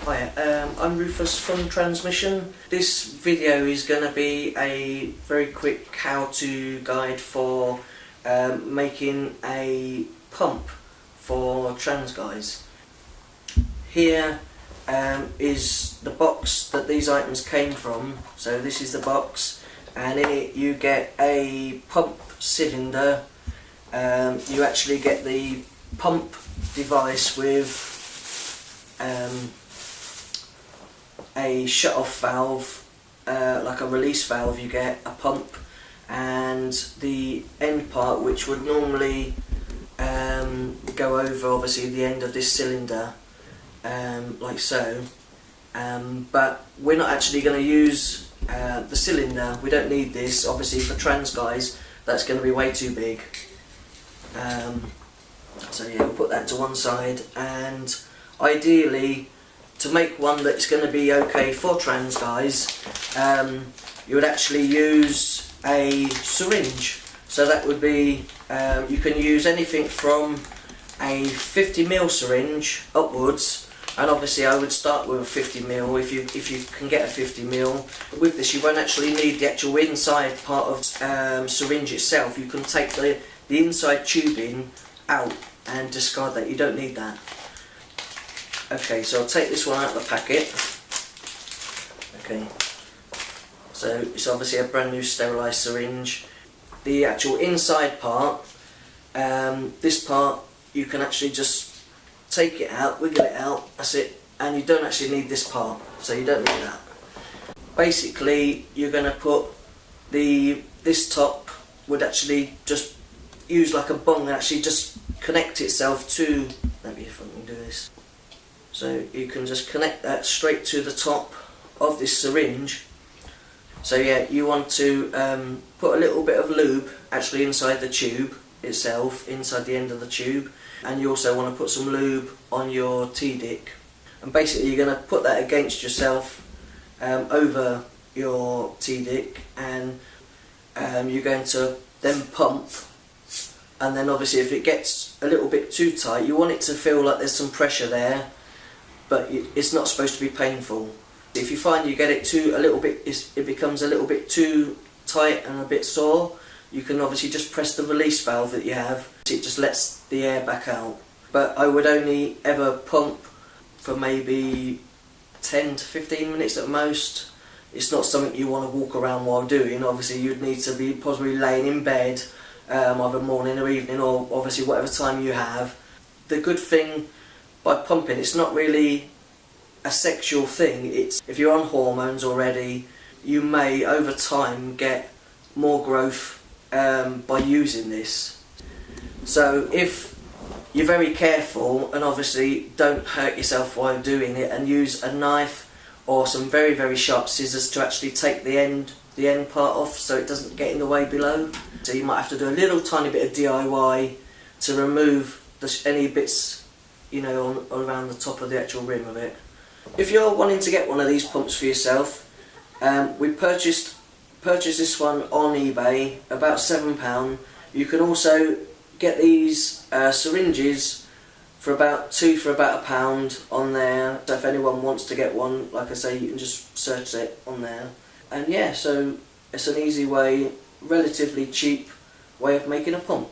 Hi, I'm Ruffus from Transmission. This video is going to be a very quick how-to guide for making a pump for trans guys. Here is the box that these items came from. So this is the box, and in it you get a pump cylinder. You actually get the pump device with a shut-off valve, like a release valve. You get a pump, and the end part, which would normally go over obviously the end of this cylinder, like so, but we're not actually going to use the cylinder. We don't need this, obviously for trans guys that's going to be way too big. So yeah, we'll put that to one side, and ideally, to make one that's going to be okay for trans guys, you would actually use a syringe. So that would be, you can use anything from a 50ml syringe upwards, and obviously I would start with a 50ml if you can get a 50ml. With this, you won't actually need the actual inside part of syringe itself. You can take the inside tubing out and discard that. You don't need that. Okay, so I'll take this one out of the packet. Okay, so it's obviously a brand new sterilised syringe. The actual inside part, this part, you can actually just take it out, wiggle it out, that's it, and you don't actually need this part, so you don't need that. Basically, you're going to put this top would actually just use like a bung and actually just connect itself to, let me if I can do this. So you can just connect that straight to the top of this syringe. So yeah, you want to put a little bit of lube actually inside the tube itself, inside the end of the tube, and you also want to put some lube on your T-dick. And basically you're going to put that against yourself, over your T-dick, and you're going to then pump. And then obviously if it gets a little bit too tight, you want it to feel like there's some pressure there, but it's not supposed to be painful. If you find you get it it becomes a little bit too tight and a bit sore, you can obviously just press the release valve that you have. It just lets the air back out. But I would only ever pump for maybe 10 to 15 minutes at most. It's not something you want to walk around while doing. Obviously you'd need to be possibly laying in bed, either morning or evening, or obviously whatever time you have. The good thing by pumping, it's not really a sexual thing. It's if you're on hormones already, you may over time get more growth by using this. So if you're very careful and obviously don't hurt yourself while doing it, and use a knife or some very, very sharp scissors to actually take the end part off so it doesn't get in the way below. So you might have to do a little tiny bit of DIY to remove any bits, you know, around the top of the actual rim of it. If you're wanting to get one of these pumps for yourself, we purchased this one on eBay, about £7. You can also get these syringes for about £1 on there. So if anyone wants to get one, like I say, you can just search it on there. And yeah, so it's an easy way, relatively cheap way of making a pump.